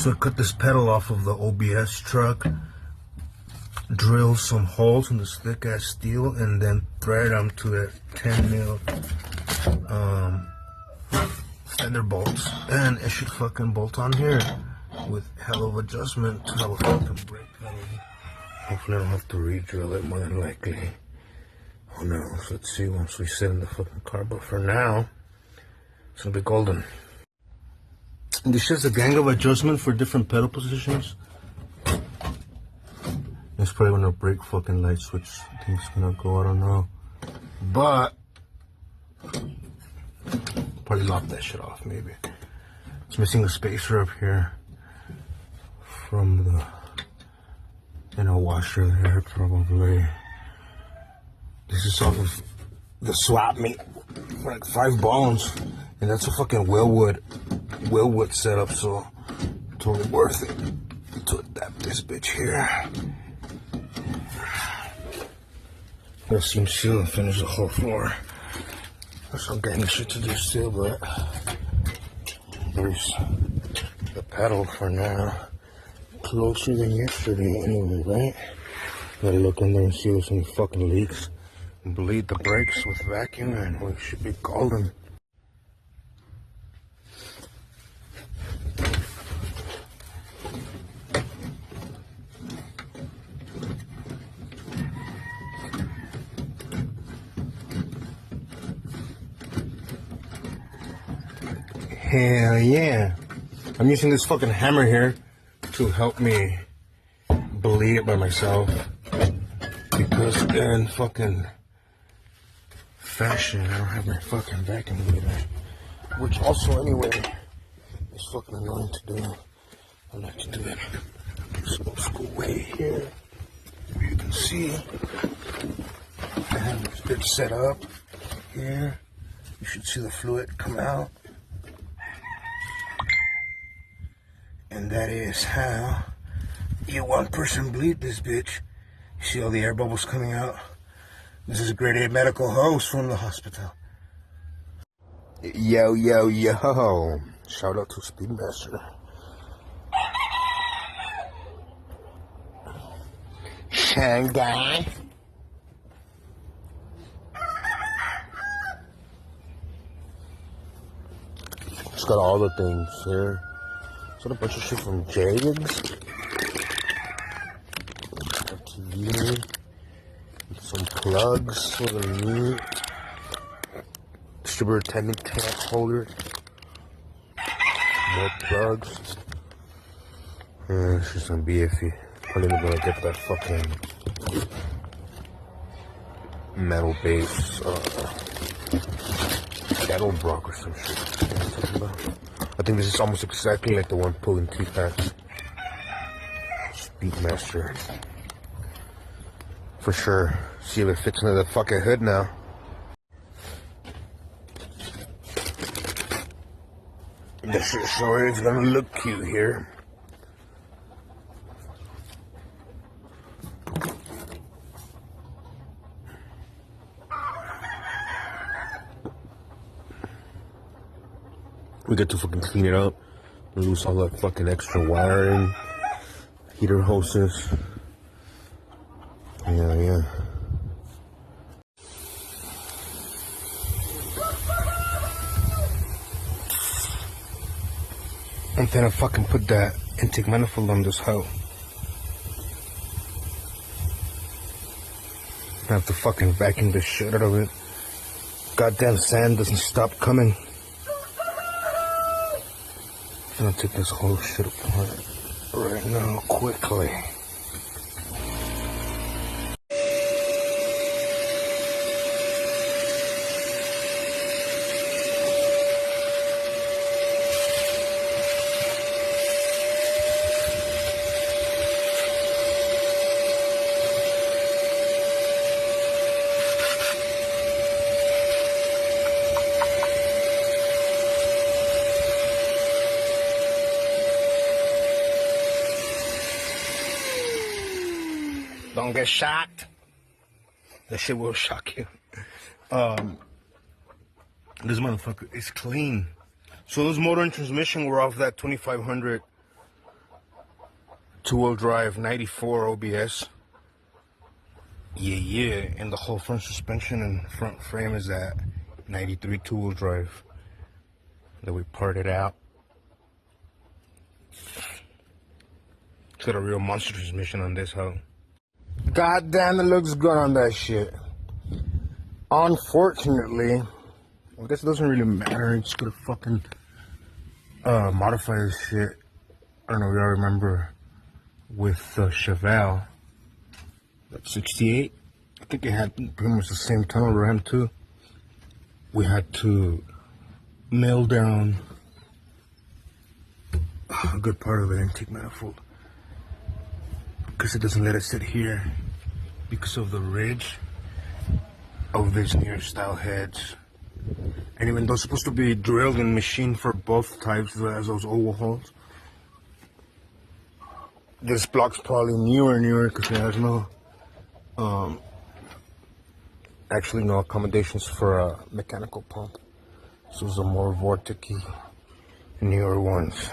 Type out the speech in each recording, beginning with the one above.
So I cut this pedal off of the OBS truck, drill some holes in this thick ass steel, and then thread them to that 10 mil fender bolts, and it should fucking bolt on here with hell of adjustment to have a fucking brake pedal. Hopefully I don't have to re-drill it, more than likely. Who knows? Let's see once we sit in the fucking car, but for now it's gonna be golden. And this is a gang of adjustment for different pedal positions. It's probably when the brake fucking light switch thing's gonna go, I don't know. But probably lock that shit off maybe. It's missing a spacer up here from the, washer there probably. This is off of the swap meet for like 5 bones. And that's a fucking Willwood setup, so totally worth it to adapt this bitch here. We'll seam seal and finish the whole floor. There's some gang shit to do still, but there's the pedal for now. Closer than yesterday anyway, right? Gotta look in there and see if there's any fucking leaks. And bleed the brakes with vacuum and we should be golden. Hell yeah. I'm using this fucking hammer here to help me bleed it by myself. Because in fucking fashion, I don't have my fucking vacuum cleaner. Which also, anyway, is fucking annoying to do. I like to do it this old school way here. You can see I have this bit set up here. You should see the fluid come out. And that is how you one person bleed this bitch. You see all the air bubbles coming out? This is a grade A medical hose from the hospital. Yo, yo, yo. Shout out to Speedmaster. Shanghai. It's got all the things here. Got a bunch of shit from Jaden's. TV. Some plugs for the new distributor attendant tank holder. More plugs. It's just some BFE. I'm even gonna get that fucking metal base kettle block or some shit. You know what I'm talking about? I think this is almost exactly like the one pulling T-packs. Speedmaster. For sure. See if it fits into the fucking hood now. This shit sure is gonna look cute here. We get to fucking clean it up, lose all that fucking extra wiring, heater hoses. Yeah. And then I fucking put that intake manifold on this hoe. I have to fucking vacuum the shit out of it. Goddamn sand doesn't stop coming. I'm gonna take this whole shit apart right now, quickly. Don't get shocked. That shit will shock you. This motherfucker is clean. So this motor and transmission were off that 2500 two-wheel drive 94 OBS. Yeah. And the whole front suspension and front frame is that 93 two-wheel drive that we parted out. It's got a real monster transmission on this hoe. God damn, it looks good on that shit. Unfortunately, I guess it doesn't really matter. It's gonna fucking modify this shit. I don't know if y'all remember with the Chevelle, that 68. I think it had pretty much the same tunnel ram too. We had to nail down a good part of the intake manifold because it doesn't let it sit here because of the ridge of these near style heads. And even though it's supposed to be drilled and machined for both types, as those oval holes, this block's probably newer because it has no actually no accommodations for a mechanical pump. So it's a more vorticy newer ones.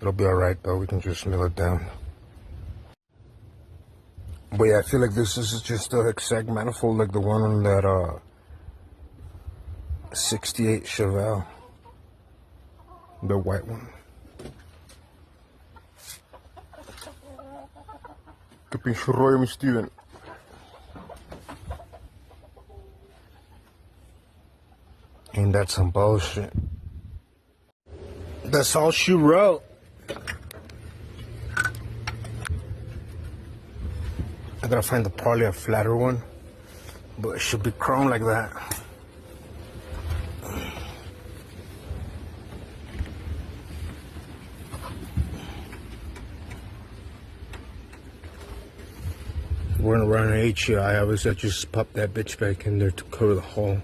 It'll be alright though, we can just nail it down. But yeah, I feel like this is just a exact manifold like the one on that 68 Chevelle, the white one. Que pinche rollo, mi Steven. Ain't that some bullshit? That's all she wrote. I gotta find probably a flatter one, but it should be chrome like that. We're gonna run an HEI. Obviously, I just pop that bitch back in there to cover the hole.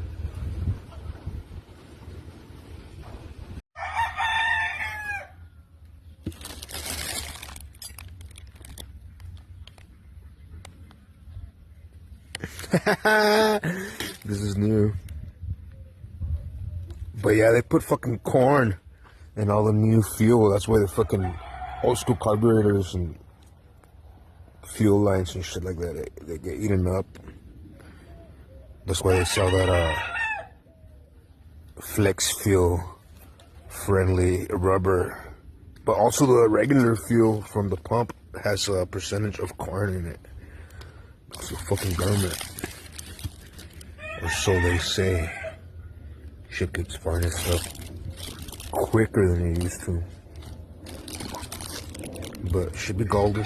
This is new. But yeah, they put fucking corn in all the new fuel. That's why the fucking old school carburetors and fuel lines and shit like that, they get eaten up. That's why they sell that flex fuel friendly rubber. But also the regular fuel from the pump has a percentage of corn in it. It's the fucking government. Or so they say. Shit gets varnished up quicker than it used to. But should be golden,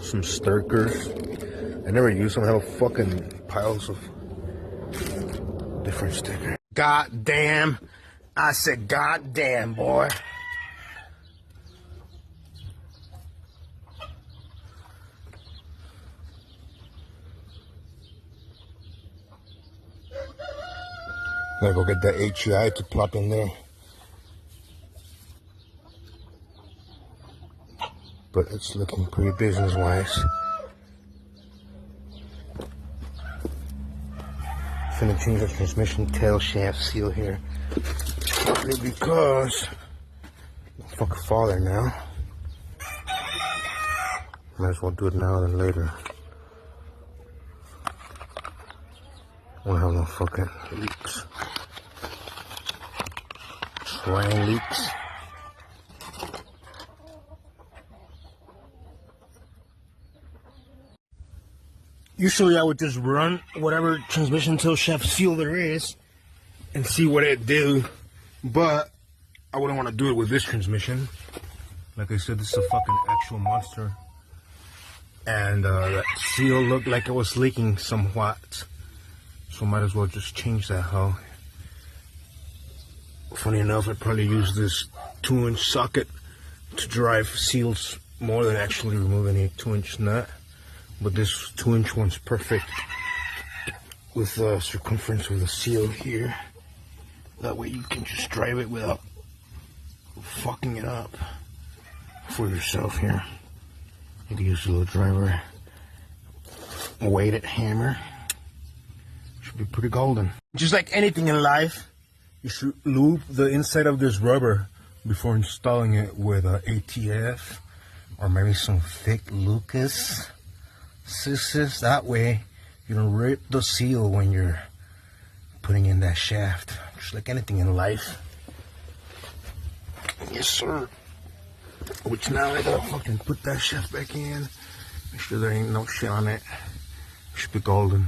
Some stirkers. I never use them. I have fucking piles of different stickers. God damn. I said god damn, boy. Gotta go get that HEI to plop in there. But it's looking pretty business-wise. Finna change the transmission tail shaft seal here. Partly because I'll fucking fall there now. Might as well do it now than later. Won't have no fucking leaks. Swang leaks. Usually I would just run whatever transmission tail shaft seal there is and see what it do, but I wouldn't want to do it with this transmission. Like I said, this is a fucking actual monster, and that seal looked like it was leaking somewhat, so might as well just change that hoe. Funny enough, I probably use this 2-inch socket to drive seals more than actually remove any 2-inch nut. But this 2-inch one's perfect with the circumference of the seal here. That way you can just drive it without fucking it up for yourself here. You can use a little driver weighted hammer. Should be pretty golden. Just like anything in life, you should lube the inside of this rubber before installing it with a ATF or maybe some thick Lucas scissors. That way you don't rip the seal when you're putting in that shaft, just like anything in life. Yes, sir. Which now I gotta fucking put that shaft back in. Make sure there ain't no shit on it. It should be golden.